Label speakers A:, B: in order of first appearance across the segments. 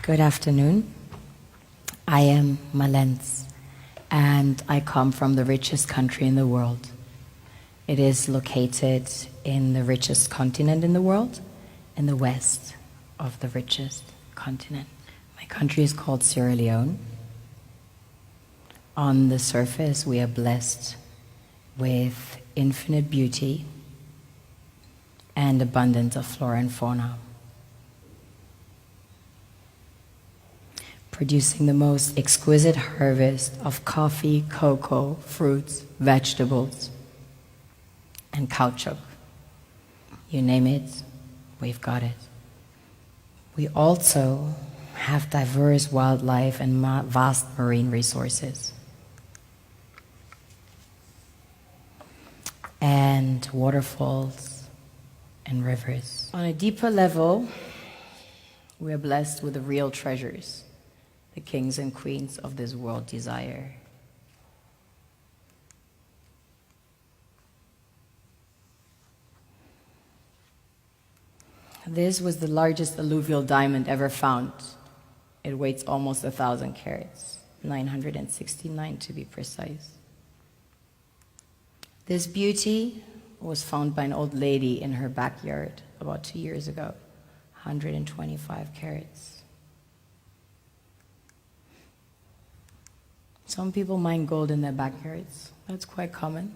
A: Good afternoon. I am Malens, and I come from the richest country in the world. It is located in the richest continent in the world, in the west of the richest continent. My country is called Sierra Leone. On the surface, we are blessed with infinite beauty and abundance of flora and fauna, producing the most exquisite harvest of coffee, cocoa, fruits, vegetables, and caoutchouc. You name it, we've got it. We also have diverse wildlife and vast marine resources, and waterfalls and rivers. On a deeper level, we are blessed with the real treasures the kings and queens of this world desire. This was the largest alluvial diamond ever found. It weighs almost 1,000 carats, 969 to be precise. This beauty was found by an old lady in her backyard about 2 years ago, 125 carats. Some people mine gold in their backyards. That's quite common.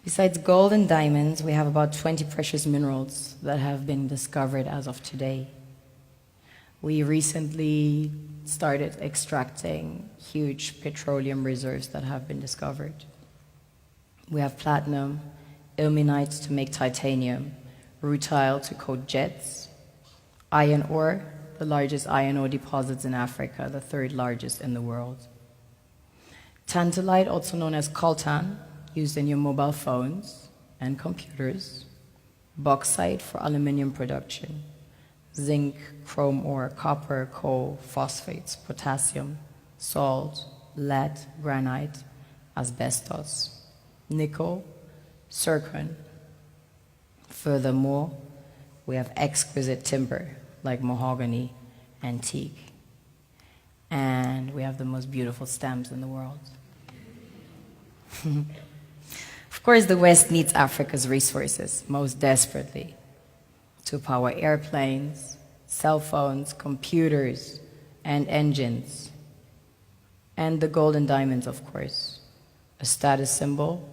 A: Besides gold and diamonds, we have about 20 precious minerals that have been discovered as of today. We recently started extracting huge petroleum reserves that have been discovered. We have platinum, ilmenite to make titanium, rutile to coat jets, iron ore, the largest iron ore deposits in Africa, the third largest in the world. Tantalite, also known as coltan, used in your mobile phones and computers. Bauxite for aluminum production. Zinc, chrome ore, copper, coal, phosphates, potassium, salt, lead, granite, asbestos, nickel, zircon. Furthermore, we have exquisite timber like mahogany, antique, and we have the most beautiful stamps in the world. Of course, the West needs Africa's resources most desperately to power airplanes, cell phones, computers, and engines, and the gold and diamonds, of course, a status symbol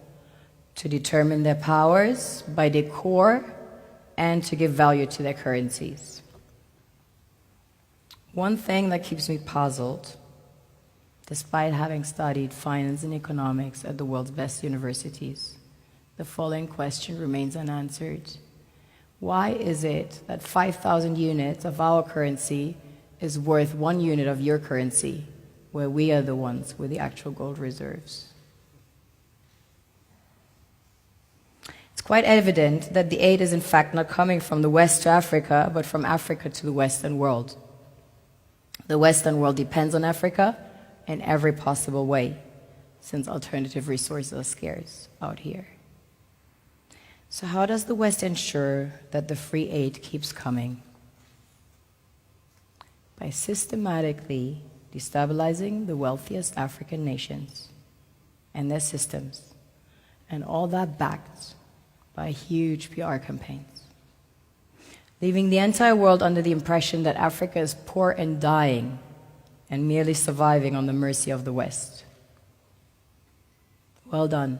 A: to determine their powers by their core and to give value to their currencies. One thing that keeps me puzzled, despite having studied finance and economics at the world's best universities, the following question remains unanswered. Why is it that 5,000 units of our currency is worth 1 unit of your currency, where we are the ones with the actual gold reserves? It's quite evident that the aid is in fact not coming from the West to Africa, but from Africa to the Western world. The Western world depends on Africa in every possible way, since alternative resources are scarce out here. So how does the West ensure that the free aid keeps coming? By systematically destabilizing the wealthiest African nations and their systems, and all that backed by huge PR campaigns, leaving the entire world under the impression that Africa is poor and dying and merely surviving on the mercy of the West. Well done,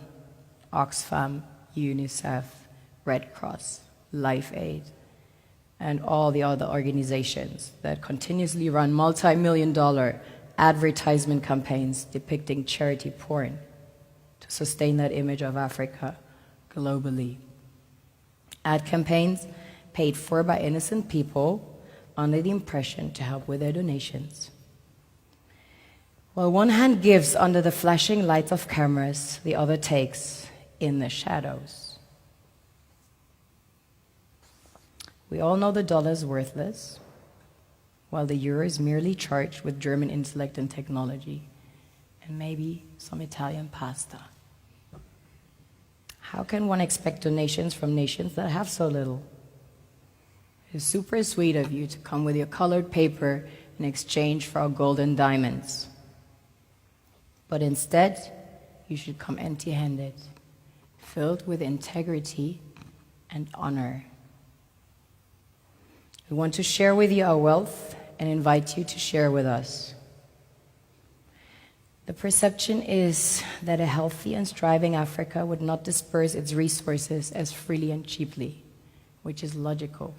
A: Oxfam, UNICEF, Red Cross, Life Aid, and all the other organizations that continuously run multi-million-dollar advertisement campaigns depicting charity porn to sustain that image of Africa globally. Ad campaigns paid for by innocent people under the impression to help with their donations. While one hand gives under the flashing lights of cameras, the other takes in the shadows. We all know the dollar is worthless, while the euro is merely charged with German intellect and technology, and maybe some Italian pasta. How can one expect donations from nations that have so little? It is super sweet of you to come with your colored paper in exchange for our golden diamonds. But instead, you should come empty-handed, filled with integrity and honor. We want to share with you our wealth and invite you to share with us. The perception is that a healthy and thriving Africa would not disperse its resources as freely and cheaply, which is logical.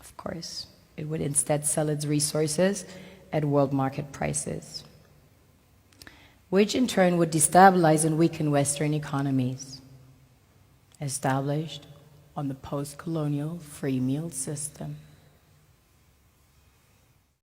A: Of course, it would instead sell its resources at world market prices, which in turn would destabilize and weaken Western economies, established on the post-colonial free meal system.